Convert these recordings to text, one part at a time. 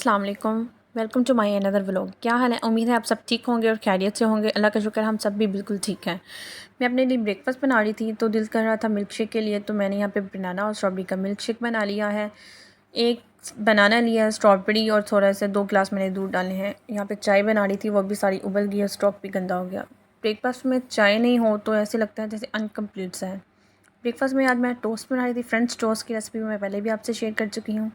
अस्सलाम वालेकुम। Welcome to my another vlog. क्या हाल है? उम्मीद है आप सब ठीक होंगे और खैरियत से होंगे। अल्लाह का शुक्र हम सब भी बिल्कुल ठीक हैं। मैं अपने लिए ब्रेकफास्ट बना रही थी तो दिल कर रहा था मिल्क शेक के लिए, तो मैंने यहाँ पे बनाना और स्ट्रॉबेरी का मिल्क शेक बना लिया है। एक बनाना लिया है, स्ट्रॉबेरी और थोड़ा सा 2 गिलास मैंने दूध डाले हैं। यहाँ पे चाय बना रही थी, वो भी सारी उबल गई है, स्टॉक भी गंदा हो गया। ब्रेकफास्ट में चाय नहीं हो तो ऐसे लगता है जैसे अनकम्प्लीट सा है। ब्रेकफास्ट में आज मैं टोस्ट बना रही थी। फ्रेंच टोस्ट की रेसिपी मैं पहले भी आपसे शेयर कर चुकी हूँ।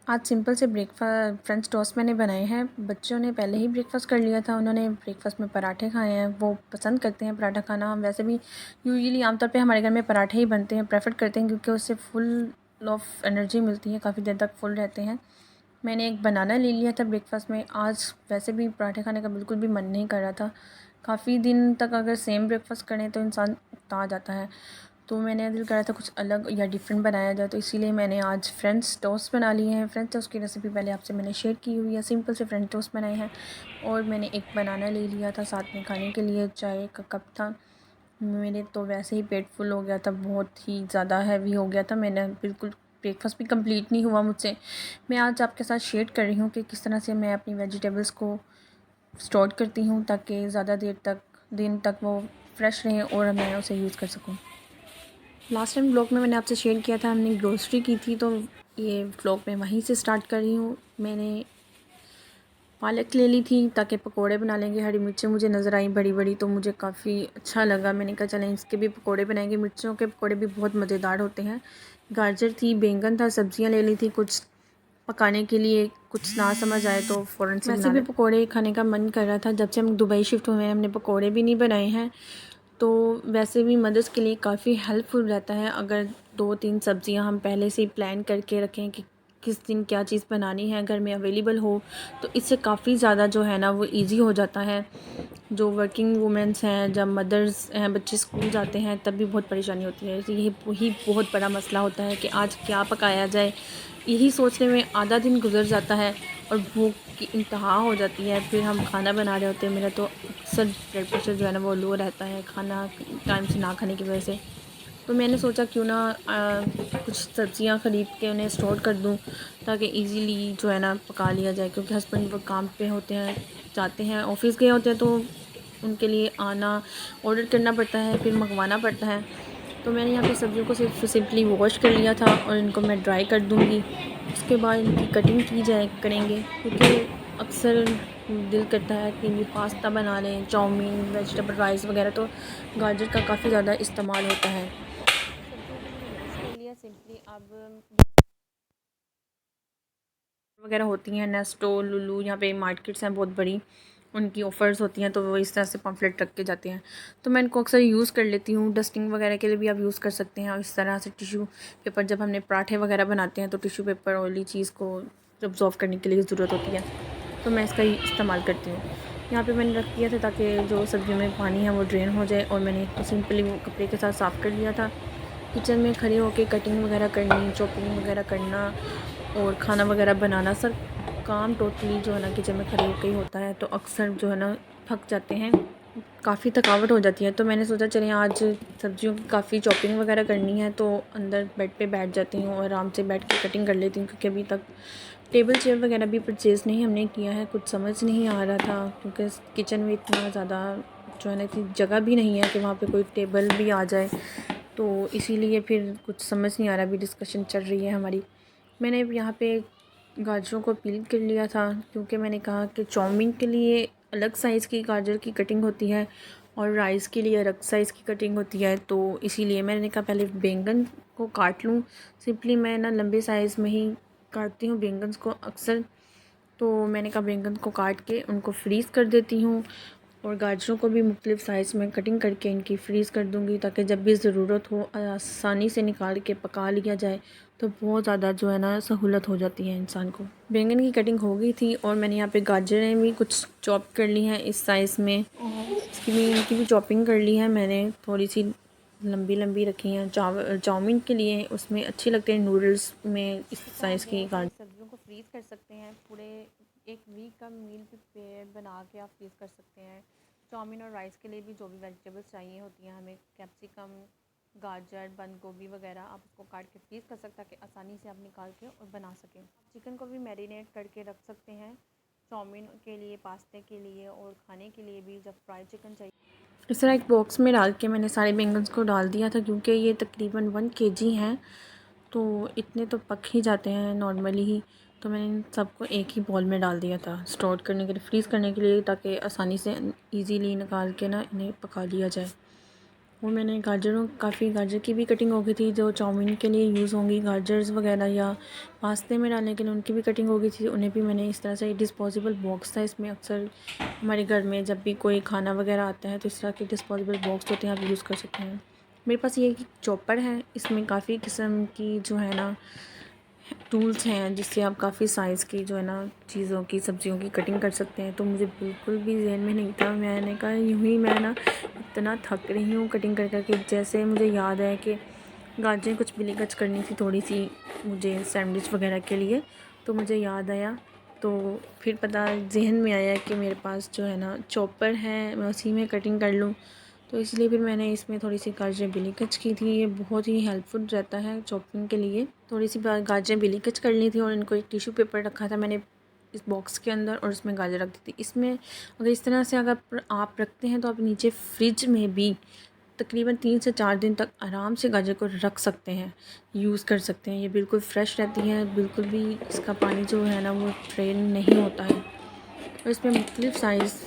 आज सिंपल से फ्रेंच टोस्ट मैंने बनाए हैं। बच्चों ने पहले ही ब्रेकफास्ट कर लिया था, उन्होंने ब्रेकफास्ट में पराठे खाए हैं। वो पसंद करते हैं पराठा खाना। हम वैसे भी यूजुअली आमतौर पे हमारे घर में पराठे ही बनते हैं, प्रेफर करते हैं, क्योंकि उससे फुल ऑफ एनर्जी मिलती है, काफ़ी देर तक फुल रहते हैं। मैंने एक बनाना ले लिया था ब्रेकफास्ट में। आज वैसे भी पराठे खाने का बिल्कुल भी मन नहीं कर रहा था। काफ़ी दिन तक अगर सेम ब्रेकफास्ट करें तो इंसान उकता जाता है, तो मैंने दिल करा था कुछ अलग या डिफरेंट बनाया जाए, तो इसीलिए मैंने आज फ्रेंच टोस्ट बना लिए हैं। फ्रेंच टोस्ट की रेसिपी पहले आपसे मैंने शेयर की हुई है। सिंपल से फ्रेंच टोस्ट बनाए हैं और मैंने एक बनाना ले लिया था साथ में खाने के लिए। चाय का कप था। मेरे तो वैसे ही पेट फुल हो गया था, बहुत ही ज़्यादा हैवी हो गया था। मैंने बिल्कुल ब्रेकफास्ट भी कंप्लीट नहीं हुआ मुझसे। मैं आज आपके साथ शेयर कर रही हूँ कि किस तरह से मैं अपनी वेजिटेबल्स को स्टोर करती हूँ ताकि ज़्यादा देर तक दिन तक वो फ्रेश रहें और मैं उसे यूज़ कर सकूँ। लास्ट टाइम व्लॉग में मैंने आपसे शेयर किया था, हमने ग्रोसरी की थी, तो ये व्लॉग मैं वहीं से स्टार्ट कर रही हूँ। मैंने पालक ले ली थी ताकि पकोड़े बना लेंगे। हरी मिर्चें मुझे नज़र आई बड़ी बड़ी, तो मुझे काफ़ी अच्छा लगा। मैंने कहा चलें इसके भी पकोड़े बनाएंगे। मिर्चों के पकोड़े भी बहुत मज़ेदार होते हैं। गाजर थी, बैंगन था, सब्जियां ले ली थी कुछ पकाने के लिए। कुछ ना समझ आए तो फ़ौरन से वैसे भी पकोड़े खाने का मन कर रहा था। जब से हम दुबई शिफ्ट हुए हैं हमने पकोड़े भी नहीं बनाए हैं। तो वैसे भी मदर्स के लिए काफ़ी हेल्पफुल रहता है अगर 2-3 सब्ज़ियां हम पहले से ही प्लान करके रखें कि किस दिन क्या चीज़ बनानी है, घर में अवेलेबल हो, तो इससे काफ़ी ज़्यादा जो है ना वो इजी हो जाता है। जो वर्किंग वुमेंस हैं, जब मदर्स हैं, बच्चे स्कूल जाते हैं, तब भी बहुत परेशानी होती है। तो यही बहुत बड़ा मसला होता है कि आज क्या पकाया जाए। यही सोचने में आधा दिन गुजर जाता है और भूख की इंतहा हो जाती है। फिर हम खाना बना रहे होते हैं। मेरा तो अक्सर ब्लड प्रेशर जो है ना वो लो रहता है खाना टाइम से ना खाने की वजह से। तो मैंने सोचा क्यों ना कुछ सब्ज़ियां ख़रीद के उन्हें स्टोर कर दूं ताकि इजीली जो है ना पका लिया जाए, क्योंकि हस्बैंड वो काम पे होते हैं, जाते हैं, ऑफिस गए होते हैं, तो उनके लिए आना ऑर्डर करना पड़ता है, फिर मंगवाना पड़ता है। तो मैंने यहाँ पे सब्ज़ियों को सिर्फ सिंपली वॉश कर लिया था और इनको मैं ड्राई कर दूँगी। उसके बाद इनकी कटिंग की जाए करेंगे, क्योंकि अक्सर दिल करता है कि ये पास्ता बना लें, चाउमीन, वेजिटेबल राइस वगैरह, तो गाजर का काफ़ी ज़्यादा इस्तेमाल होता है। सब्जियों को मैंने वॉश कर लिया सिंपली। अब वगैरह होती हैं, नेस्टो, लुलु, यहाँ पे मार्केट्स हैं बहुत बड़ी, उनकी ऑफ़र्स होती हैं, तो वो इस तरह से पम्फलेट रख के जाते हैं। तो मैं इनको अक्सर यूज़ कर लेती हूँ। डस्टिंग वगैरह के लिए भी आप यूज़ कर सकते हैं। और इस तरह से टिश्यू पेपर, जब हमने पराठे वगैरह बनाते हैं तो टिश्यू पेपर ऑयली चीज़ को अब्ज़ॉर्ब करने के लिए ज़रूरत होती है, तो मैं इसका ही इस्तेमाल करती हूँ। यहाँ पे मैंने रख दिया था ताकि जो सब्ज़ियों में पानी है वो ड्रेन हो जाए, और मैंने तो सिंपली वो कपड़े के साथ साफ़ कर लिया था। किचन में खड़े होकर कटिंग वगैरह करनी, चॉपिंग वगैरह करना और खाना वगैरह बनाना, सब काम टोटली जो है ना किचन में खड़े होकर ही होता है, तो अक्सर जो है ना थक जाते हैं, काफ़ी थकावट हो जाती है। तो मैंने सोचा चलें आज सब्जियों की काफ़ी चॉपिंग वगैरह करनी है, तो अंदर बेड पे बैठ जाती हूँ और आराम से बैठ के कटिंग कर लेती हूँ, क्योंकि अभी तक टेबल चेयर वगैरह भी परचेज़ नहीं हमने किया है। कुछ समझ नहीं आ रहा था, क्योंकि किचन में इतना ज़्यादा जो है ना इतनी जगह भी नहीं है कि वहाँ पे कोई टेबल भी आ जाए, तो इसीलिए फिर कुछ समझ नहीं आ रहा। अभी डिस्कशन चल रही है हमारी। मैंने यहाँ पे गाजरों को पील कर लिया था, क्योंकि मैंने कहा कि चाउमीन के लिए अलग साइज़ की गाजर की कटिंग होती है और राइस के लिए अलग साइज़ की कटिंग होती है, तो इसीलिए मैंने कहा पहले बैंगन को काट लूँ। सिंपली मैं ना लंबे साइज़ में ही काटती हूँ बैंगन को अक्सर, तो मैंने कहा बैंगन को काट के उनको फ्रीज़ कर देती हूँ और गाजरों को भी मुख्तलिफ़ साइज़ में कटिंग करके इनकी फ्रीज़ कर दूँगी, ताकि जब भी ज़रूरत हो आसानी से निकाल के पका लिया जाए, तो बहुत ज़्यादा जो है ना सहूलत हो जाती है इंसान को। बैंगन की कटिंग हो गई थी और मैंने यहाँ पे गाजरें भी कुछ चॉप कर ली हैं इस साइज़ में, इनकी भी चॉपिंग कर ली है मैंने, थोड़ी सी लंबी लंबी रखी हैं। चाउमीन के लिए उसमें अच्छी लगते हैं नूडल्स में इस साइज़ की गाजर। सब्जियों को फ्रीज़ कर सकते हैं, पूरे एक वीक का मील भी बना के आप फ्रीज़ कर सकते हैं। चाउमीन और राइस के लिए भी जो भी वेजिटेबल्स चाहिए होती हैं हमें, कैप्सिकम, गाजर, बंद गोभी वगैरह आप उसको काट के फ्रीज़ कर सकते हैं ताकि आसानी से आप निकाल के और बना सकें। चिकन को भी मैरिनेट करके रख सकते हैं चाउमीन के लिए, पास्ते के लिए और खाने के लिए भी जब फ्राइड चिकन चाहिए। इस तरह एक बॉक्स में डाल के मैंने सारे बैंगन्स को डाल दिया था, क्योंकि ये तकरीबन 1 केजी हैं तो इतने तो पक ही जाते हैं नॉर्मली ही। तो मैंने इन सबको एक ही बॉल में डाल दिया था स्टोर करने के लिए, फ्रीज़ करने के लिए, ताकि आसानी से इजीली निकाल के ना इन्हें पका लिया जाए। वो मैंने काफ़ी गाजर की भी कटिंग हो गई थी जो चाउमीन के लिए यूज़ होंगी, गाजर्स वगैरह या पास्ते में डालने के लिए उनकी भी कटिंग हो गई थी। उन्हें भी मैंने इस तरह से, डिस्पोजेबल बॉक्स था इसमें, अक्सर हमारे घर में जब भी कोई खाना वगैरह आता है तो इस तरह के डिस्पोजेबल बॉक्स होते हैं, आप यूज़ कर सकते हैं। मेरे पास ये एक चॉपर है, इसमें काफ़ी किस्म की जो है ना टूल्स हैं जिससे आप काफ़ी साइज़ की जो है ना चीज़ों की, सब्जियों की कटिंग कर सकते हैं। तो मुझे बिल्कुल भी ज़हन में नहीं था, मैंने कहा यूँ ही मैं ना इतना थक रही हूँ कटिंग कर कर के। जैसे मुझे याद है कि गाजरें कुछ बिली कच करनी थी थोड़ी सी मुझे सैंडविच वगैरह के लिए, तो मुझे याद आया, तो फिर पता जहन में आया कि मेरे पास जो है ना चॉपर है, मैं उसी में कटिंग कर लूँ। तो इसलिए फिर मैंने इसमें थोड़ी सी गाजरें बिली कच की थी। ये बहुत ही हेल्पफुल रहता है चॉपिंग के लिए। थोड़ी सी गाजरें बिली कच कर ली थी और इनको एक टिश्यू पेपर रखा था मैंने इस बॉक्स के अंदर, और उसमें गाजर रख दी थी। इसमें अगर इस तरह से अगर आप रखते हैं तो आप नीचे फ्रिज में भी तकरीबन 3 से 4 दिन तक आराम से गाजर को रख सकते हैं, यूज़ कर सकते हैं। ये बिल्कुल फ्रेश रहती है, बिल्कुल भी इसका पानी जो है ना वो ड्रेन नहीं होता है। और इसमें मुख्तलिफ़ साइज़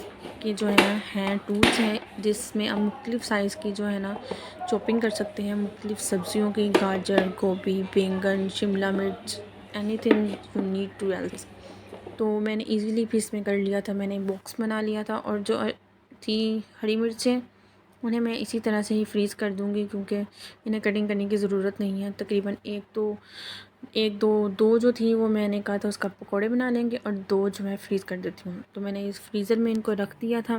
के जो है ना हैं टूल्स हैं जिसमें आप मुख्तलिफ़ साइज़ की जो है ना चॉपिंग कर सकते हैं मुख्तलिफ़ सब्जियों की, गाजर, गोभी, बैंगन, शिमला मिर्च, anything you need to else. तो मैंने इजीली भी इसमें कर लिया था, मैंने बॉक्स बना लिया था। और जो थी हरी मिर्चें, उन्हें मैं इसी तरह से ही फ्रीज़ कर दूँगी, क्योंकि इन्हें कटिंग करने की ज़रूरत नहीं है। तकरीबन एक दो जो थी वो मैंने कहा था उसका पकौड़े बना लेंगे, और 2 जो है फ्रीज़ कर देती हूँ। तो मैंने इस फ्रीज़र में इनको रख दिया था।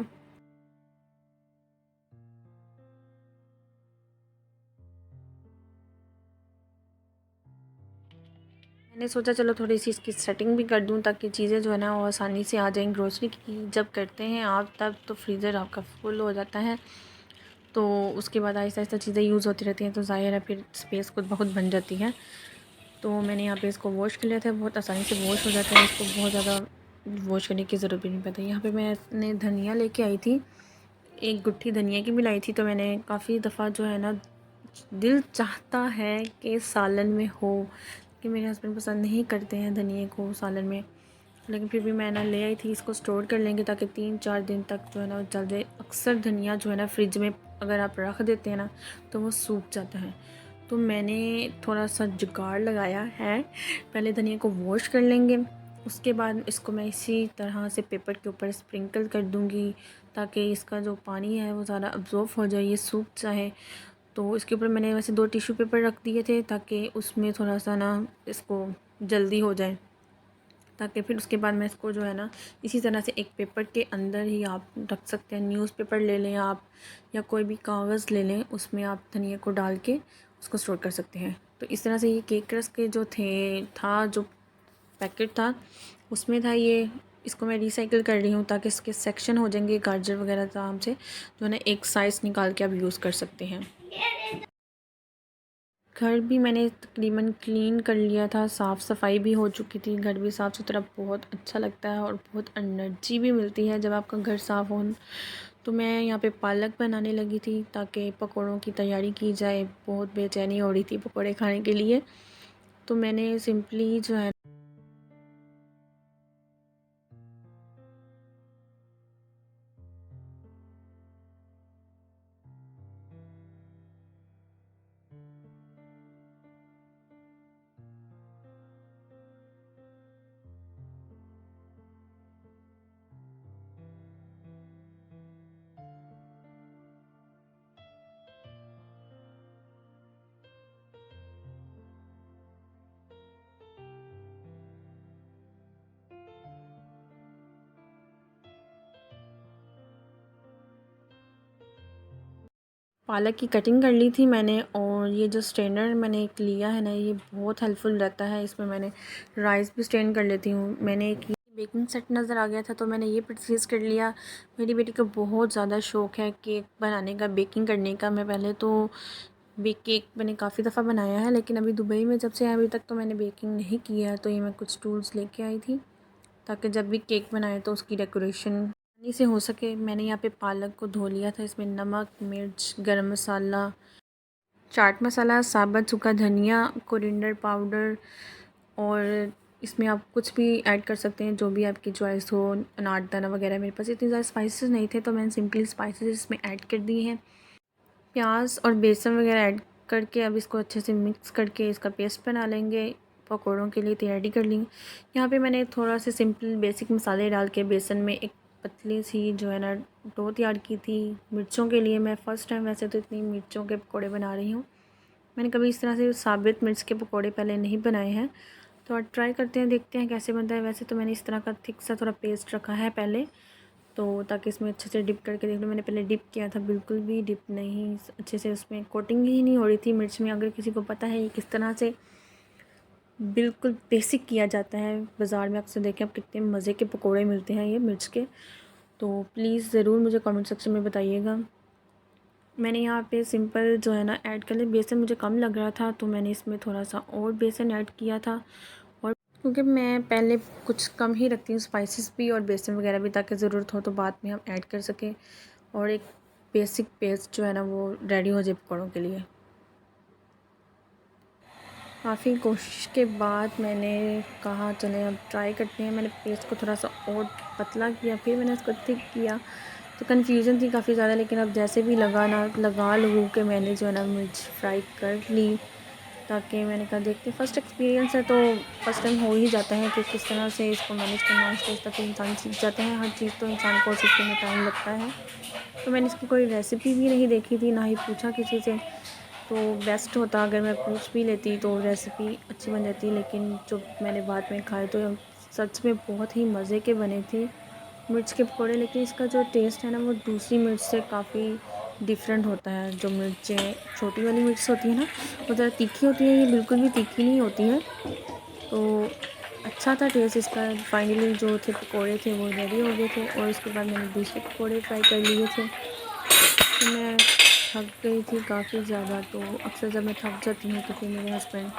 मैंने सोचा चलो थोड़ी सी इसकी सेटिंग भी कर दूँ ताकि चीज़ें जो है ना वो आसानी से आ जाएँ। ग्रोसरी की जब करते हैं आप तब तो फ्रीज़र आपका फुल हो जाता है, तो उसके बाद आहिस्ता आहिस्ता चीज़ें यूज़ होती रहती हैं, तो ज़ाहिर है फिर स्पेस खुद ब खुद बन जाती है। तो मैंने यहाँ पे इसको वॉश कर लिया था, बहुत आसानी से वॉश हो जाता है, इसको बहुत ज़्यादा वॉश करने की ज़रूरत भी नहीं पड़ती। यहाँ पे मैंने धनिया लेके आई थी, एक गुट्ठी धनिया की भी लाई थी। तो मैंने काफ़ी दफ़ा जो है ना दिल चाहता है कि सालन में हो, कि मेरे हस्बैंड पसंद नहीं करते हैं धनिए को सालन में, लेकिन फिर भी मैं ना ले आई थी। इसको स्टोर कर लेंगे ताकि 3-4 दिन तक जो है ना चल जाए। अक्सर धनिया जो है ना फ्रिज में अगर आप रख देते हैं ना तो वो सूख जाता है। तो मैंने थोड़ा सा जुगाड़ लगाया है, पहले धनिया को वॉश कर लेंगे, उसके बाद इसको मैं इसी तरह से पेपर के ऊपर स्प्रिंकल कर दूँगी ताकि इसका जो पानी है वो ज़्यादा अब्ज़ॉर्ब हो जाए, ये सूख जाए। तो इसके ऊपर मैंने वैसे 2 टिश्यू पेपर रख दिए थे ताकि उसमें थोड़ा सा ना इसको जल्दी हो जाए, ताकि फिर उसके बाद मैं इसको जो है ना इसी तरह से एक पेपर के अंदर ही आप रख सकते हैं। न्यूज़पेपर ले लें आप, या कोई भी कागज़ ले लें, उसमें आप धनिया को डाल के उसको स्टोर कर सकते हैं। तो इस तरह से ये केक रस्क के जो पैकेट था उसमें था ये। इसको मैं रिसाइकिल कर रही हूँ ताकि इसके सेक्शन हो जाएंगे, गाजर वगैरह आराम से जो है ना एक साइज़ निकाल के आप यूज़ कर सकते हैं। घर भी मैंने तकरीबन क्लीन कर लिया था, साफ़ सफाई भी हो चुकी थी, घर भी साफ़ सुथरा बहुत अच्छा लगता है और बहुत एनर्जी भी मिलती है जब आपका घर साफ़ हो। तो मैं यहाँ पे पालक बनाने लगी थी ताकि पकौड़ों की तैयारी की जाए, बहुत बेचैनी हो रही थी पकौड़े खाने के लिए। तो मैंने सिंपली जो है पालक की कटिंग कर ली थी मैंने। और ये जो स्ट्रेनर मैंने एक लिया है ना, ये बहुत हेल्पफुल रहता है। इसमें मैंने राइस भी स्ट्रेन कर लेती हूँ। मैंने एक बेकिंग सेट नज़र आ गया था तो मैंने ये परचेज़ कर लिया। मेरी बेटी को बहुत ज़्यादा शौक़ है केक बनाने का, बेकिंग करने का। मैं पहले तो बेक केक मैंने काफ़ी दफ़ा बनाया है, लेकिन अभी दुबई में जब से अभी तक तो मैंने बेकिंग नहीं की है। तो ये मैं कुछ टूल्स लेके आई थी ताकि जब भी केक बनाए तो उसकी डेकोरेशन आसानी से हो सके। मैंने यहाँ पे पालक को धो लिया था, इसमें नमक, मिर्च, गरम मसाला, चाट मसाला, साबुत सूखा धनिया, कोरिएंडर पाउडर, और इसमें आप कुछ भी ऐड कर सकते हैं जो भी आपकी चॉइस हो। अनारदाना वगैरह, मेरे पास इतने ज़्यादा स्पाइसेस नहीं थे तो मैंने सिंपली स्पाइसेस इसमें ऐड कर दिए हैं। प्याज और बेसन वगैरह ऐड करके अब इसको अच्छे से मिक्स करके इसका पेस्ट बना लेंगे। पकौड़ों के लिए तैयारी कर लेंगे। यहाँ पे मैंने थोड़ा सा सिंपल बेसिक मसाले डाल के बेसन में एक पतली सी जो है ना डो तैयार की थी। मिर्चों के लिए मैं फ़र्स्ट टाइम वैसे तो इतनी मिर्चों के पकौड़े बना रही हूँ। मैंने कभी इस तरह से साबित मिर्च के पकौड़े पहले नहीं बनाए हैं, तो आज ट्राई करते हैं, देखते हैं कैसे बनता है। वैसे तो मैंने इस तरह का थिक सा थोड़ा पेस्ट रखा है पहले, तो ताकि इसमें अच्छे से डिप करके देख लो। मैंने पहले डिप किया था, बिल्कुल भी डिप नहीं, अच्छे से उसमें कोटिंग ही नहीं हो रही थी मिर्च में। अगर किसी को पता है ये किस तरह से बिल्कुल बेसिक किया जाता है, बाज़ार में अक्सर देखें आप कितने मज़े के पकोड़े मिलते हैं ये मिर्च के, तो प्लीज़ ज़रूर मुझे कमेंट सेक्शन में बताइएगा। मैंने यहाँ पे सिंपल जो है ना ऐड कर लिया। बेसन मुझे कम लग रहा था तो मैंने इसमें थोड़ा सा और बेसन ऐड किया था, और क्योंकि मैं पहले कुछ कम ही रखती हूँ स्पाइसेस भी और बेसन वगैरह भी, ताकि ज़रूरत हो तो बाद में हम ऐड कर सकें और एक बेसिक पेस्ट जो है ना वो रेडी हो जाए पकौड़ों के लिए। काफ़ी कोशिश के बाद मैंने कहा चलें अब ट्राई करते हैं। मैंने पेस्ट को थोड़ा सा और पतला किया, फिर मैंने इसको थिक किया, तो कन्फ्यूज़न थी काफ़ी ज़्यादा, लेकिन अब जैसे भी लगा लगू के मैंने जो है ना मिर्च फ्राई कर ली, ताकि मैंने कहा देखते फ़र्स्ट एक्सपीरियंस है तो फ़र्स्ट टाइम हो ही जाता है कि किस तरह से इसको मैनेज करना है। आहिस्ता तो इंसान सीख जाता है, हर चीज़ तो इंसान को सीखने में टाइम लगता है। तो मैंने इसकी कोई रेसिपी भी नहीं देखी थी, ना ही पूछा किसी से, तो बेस्ट होता अगर मैं पूछ भी लेती तो रेसिपी अच्छी बन जाती। लेकिन जो मैंने बाद में खाए तो सच में बहुत ही मज़े के बने थे मिर्च के पकौड़े। लेकिन इसका जो टेस्ट है ना वो दूसरी मिर्च से काफ़ी डिफरेंट होता है। जो मिर्चें छोटी वाली मिर्च होती है ना वो ज़रा तीखी होती है, ये बिल्कुल भी तीखी नहीं होती है, तो अच्छा था टेस्ट इसका। फाइनली जो थे पकोड़े थे वो रेडी हो गए थे, और उसके बाद मैंने दूसरे पकोड़े फ्राई कर लिए थे। तो मैं थक गई थी काफ़ी ज़्यादा, तो अक्सर जब मैं थक जाती हूँ तो फिर मेरे हस्बैंड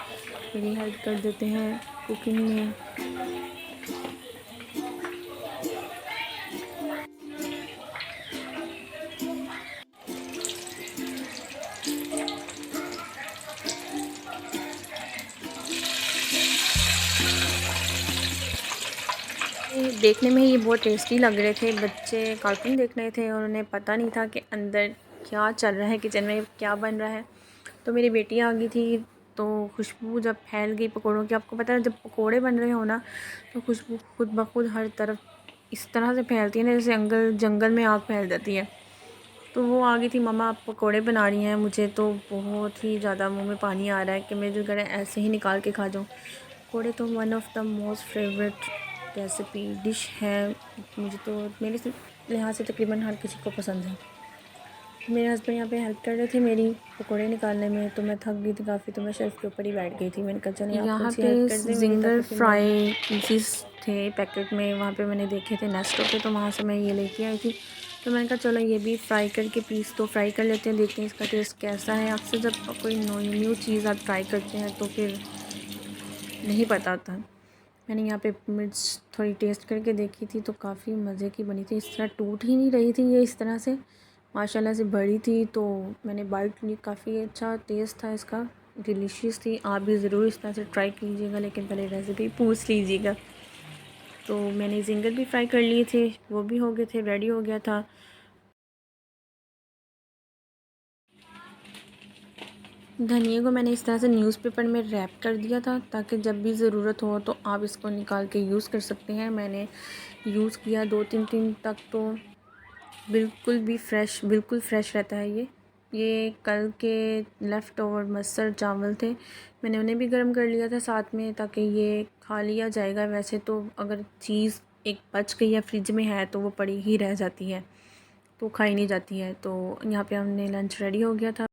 मेरी हेल्प कर देते हैं कुकिंग में। देखने में ही ये बहुत टेस्टी लग रहे थे। बच्चे कार्टून देख रहे थे और उन्हें पता नहीं था कि अंदर क्या चल रहा है, किचन में क्या बन रहा है। तो मेरी बेटी आ गई थी, तो खुशबू जब फैल गई पकोड़ों की, आपको पता है जब पकोड़े बन रहे हो ना तो खुशबू खुद ब खुद हर तरफ इस तरह से फैलती है ना जैसे जंगल में आग फैल जाती है। तो वो आ गई थी, मम्मा आप पकोड़े बना रही हैं। मुझे तो बहुत ही ज़्यादा मुंह में पानी आ रहा है कि मैं जो करें ऐसे ही निकाल के खा जाऊँ। पकोड़े तो one of the most favourite recipe dish है। मुझे तो मेरे लिहाज से तकरीबन हर किसी को पसंद है। मेरे हस्बैंड यहाँ पे हेल्प कर रहे थे मेरी पकोड़े निकालने में, तो मैं थक गई थी काफ़ी, तो मैं शेल्फ़ के ऊपर ही बैठ गई थी। मैंने कहा चलिए आप यहाँ थोड़ी सी पे हेल्प कर दें मेरी, जिंगर ताकि फिर मैं फ्राई पीसीस थे पैकेट में, वहाँ पे मैंने देखे थे नेस्टो पे, तो वहाँ से मैं ये लेके आई थी। तो मैंने कहा चलो ये भी फ्राई करके पीस तो फ्राई कर लेते हैं, देखते हैं इसका टेस्ट कैसा है। अक्सर जब कोई न्यू चीज़ आप ट्राई करते हैं तो फिर नहीं पता होता। मैंने यहाँ पे मिर्च थोड़ी टेस्ट करके देखी थी तो काफ़ी मज़े की बनी थी। इस तरह टूट ही नहीं रही थी ये, इस तरह से माशाल्लाह से बड़ी थी। तो मैंने बाइट ली, काफ़ी अच्छा टेस्ट था इसका, डिलीशियस थी। आप भी ज़रूर इस तरह से ट्राई कीजिएगा, लेकिन पहले रेसिपी पूछ लीजिएगा। तो मैंने जिंगर भी फ्राई कर लिए थे, वो भी हो गए थे, रेडी हो गया था। धनिए को मैंने इस तरह से न्यूज़पेपर में रैप कर दिया था ताकि जब भी ज़रूरत हो तो आप इसको निकाल के यूज़ कर सकते हैं। मैंने यूज़ किया 2-3 दिन तक, तो बिल्कुल फ़्रेश रहता है ये कल के लेफ़्ट ओवर मसर चावल थे, मैंने उन्हें भी गर्म कर लिया था साथ में, ताकि ये खा लिया जाएगा। वैसे तो अगर चीज़ एक बच गई है फ्रिज में है तो वो पड़ी ही रह जाती है, तो खाई नहीं जाती है। तो यहाँ पे हमने लंच रेडी हो गया था।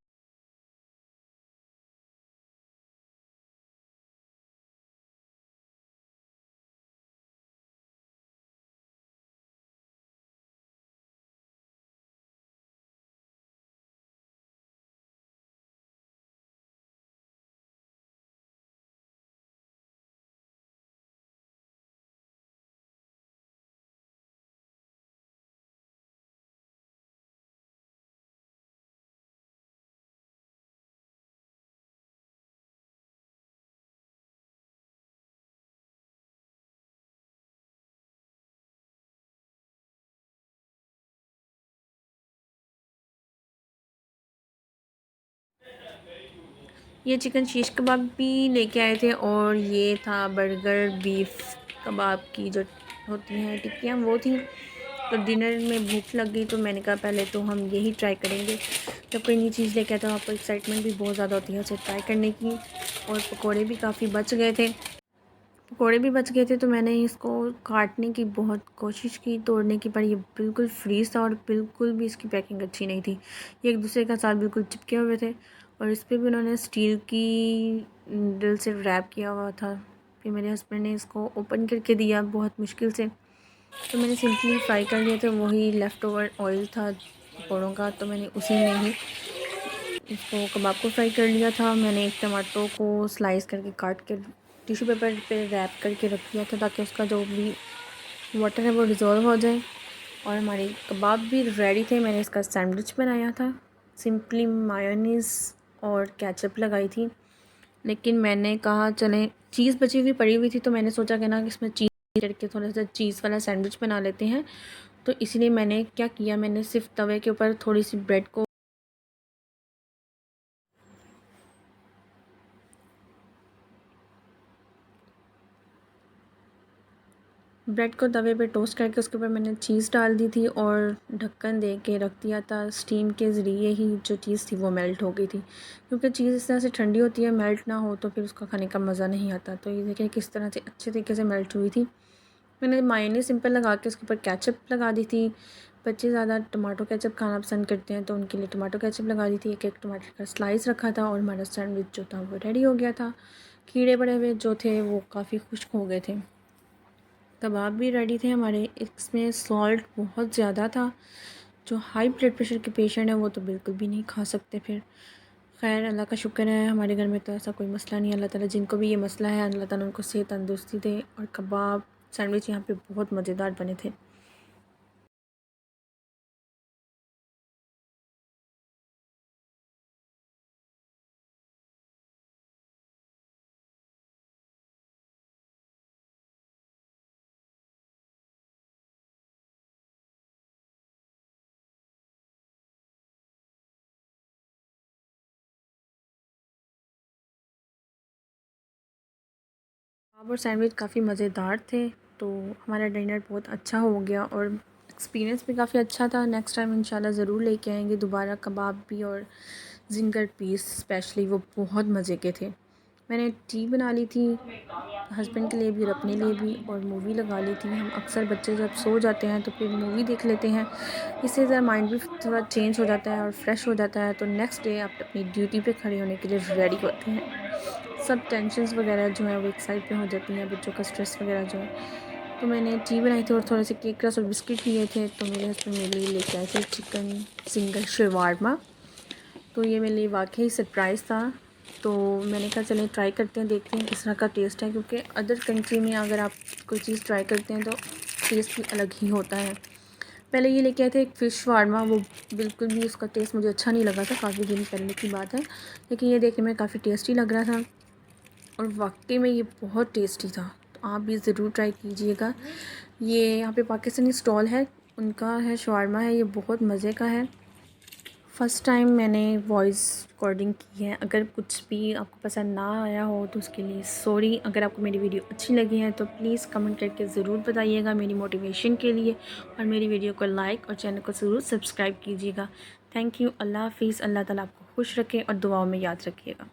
ये चिकन शीश कबाब भी लेके आए थे और ये था बर्गर बीफ कबाब की जो होती हैं टिक्कियाँ वो थी। तो डिनर में भूख लग गई तो मैंने कहा पहले तो हम यही ट्राई करेंगे। जब कोई नई चीज़ लेके आए तो आपको एक्साइटमेंट भी बहुत ज़्यादा होती है उसे ट्राई करने की। और पकौड़े भी काफ़ी बच गए थे। तो मैंने इसको काटने की बहुत कोशिश की, तोड़ने की, पर ये बिल्कुल फ्रीज़ था और बिल्कुल भी इसकी पैकिंग अच्छी नहीं थी। ये एक दूसरे के साथ बिल्कुल चिपके हुए थे और इस पर भी उन्होंने स्टील की नीडल से रैप किया हुआ था। फिर मेरे हस्बैंड ने इसको ओपन करके दिया बहुत मुश्किल से। तो मैंने सिंपली फ्राई कर लिया था, वही लेफ़्ट ओवर ऑयल था पकौड़ों का, तो मैंने उसी में ही इसको कबाब को फ्राई कर लिया था। मैंने एक टमाटो को स्लाइस करके काट के टिश्यू पेपर पे रैप करके रख दिया था ताकि उसका जो भी वाटर है वो डिज़ोल्व हो जाए। और हमारे कबाब भी रेडी थे। मैंने इसका सैंडविच बनाया था, सिंपली मायोनीज़ और केचप लगाई थी। लेकिन मैंने कहा चलें, चीज़ बची हुई पड़ी हुई थी तो मैंने सोचा कि ना इसमें चीज़ करके थोड़ा सा चीज़ वाला सैंडविच बना लेते हैं। तो इसलिए मैंने क्या किया, मैंने सिर्फ तवे के ऊपर थोड़ी सी ब्रेड को तवे पे टोस्ट करके उसके ऊपर मैंने चीज़ डाल दी थी और ढक्कन दे के रख दिया था। स्टीम के ज़रिए ही जो चीज़ थी वो मेल्ट हो गई थी, क्योंकि चीज़ इस तरह से ठंडी होती है, मेल्ट ना हो तो फिर उसका खाने का मज़ा नहीं आता। तो ये देखिए किस तरह से अच्छे तरीके से मेल्ट हुई थी। मैंने मायोनीज़ सिंपल लगा के उसके ऊपर केचप लगा दी थी। बच्चे ज़्यादा टमाटो केचप खाना पसंद करते हैं तो उनके लिए टमाटो केचप लगा दी थी। एक एक टमाटर का स्लाइस रखा था और हमारा सैंडविच जो था वो रेडी हो गया था। कीड़े पड़े हुए जो थे वो काफ़ी खुश्क हो गए थे। कबाब भी रेडी थे हमारे। इसमें सॉल्ट बहुत ज़्यादा था। जो हाई ब्लड प्रेशर के पेशेंट हैं वो तो बिल्कुल भी नहीं खा सकते। फिर खैर अल्लाह का शुक्र है हमारे घर में तो ऐसा कोई मसला नहीं। अल्लाह ताला जिनको भी ये मसला है अल्लाह ताला उनको सेहत तंदुरुस्ती दे। और कबाब सैंडविच यहाँ पे बहुत मज़ेदार बने थे। कबाब और सैंडविच काफ़ी मज़ेदार थे। तो हमारा डिनर बहुत अच्छा हो गया और एक्सपीरियंस भी काफ़ी अच्छा था। नेक्स्ट टाइम इंशाल्लाह ज़रूर लेके आएंगे दोबारा कबाब भी और जिंगर पीस स्पेशली वो बहुत मज़े के थे। मैंने टी बना ली थी हस्बैंड के लिए भी और अपने लिए भी, और मूवी लगा ली थी। हम अक्सर बच्चे जब सो जाते हैं तो फिर मूवी देख लेते हैं, इससे ज़रा माइंड भी थोड़ा चेंज हो जाता है और फ्रेश हो जाता है। तो नेक्स्ट डे आप अपनी ड्यूटी पे खड़े होने के लिए रेडी होते हैं। सब टेंशन्स वगैरह जो है वो एक साइड पे हो जाती हैं, बच्चों का स्ट्रेस वगैरह जो है। तो मैंने टी बनाई थी और थोड़े से केक रस और बिस्किट लिए थे। तो मेरे हस्बैंड मेरे लिए लेके आए थे चिकन सिंगल शवारमा। तो ये मेरे लिए वाकई सरप्राइज़ था। तो मैंने कहा चलें ट्राई करते हैं, देखते हैं किस तरह का टेस्ट है, क्योंकि अदर कंट्री में अगर आप कोई चीज़ ट्राई करते हैं तो टेस्ट भी अलग ही होता है। पहले ये लेके आए थे एक फ़िश शावरमा, वो बिल्कुल भी उसका टेस्ट मुझे अच्छा नहीं लगा था, काफ़ी दिन पहले की बात है। लेकिन ये देखने में काफ़ी टेस्टी लग रहा था और वाकई में ये बहुत टेस्टी था। तो आप भी ज़रूर ट्राई कीजिएगा। ये यहाँ पे पाकिस्तानी स्टॉल है, उनका है शावरमा है, ये बहुत मज़े का है। फ़र्स्ट टाइम मैंने वॉइस रिकॉर्डिंग की है। अगर कुछ भी आपको पसंद ना आया हो तो उसके लिए सॉरी। अगर आपको मेरी वीडियो अच्छी लगी है तो प्लीज़ कमेंट करके ज़रूर बताइएगा मेरी मोटिवेशन के लिए, और मेरी वीडियो को लाइक और चैनल को ज़रूर सब्सक्राइब कीजिएगा। Thank you. अल्लाह हाफ़िज़। अल्लाह ताला आपको खुश रखे और दुआओं में याद रखिएगा।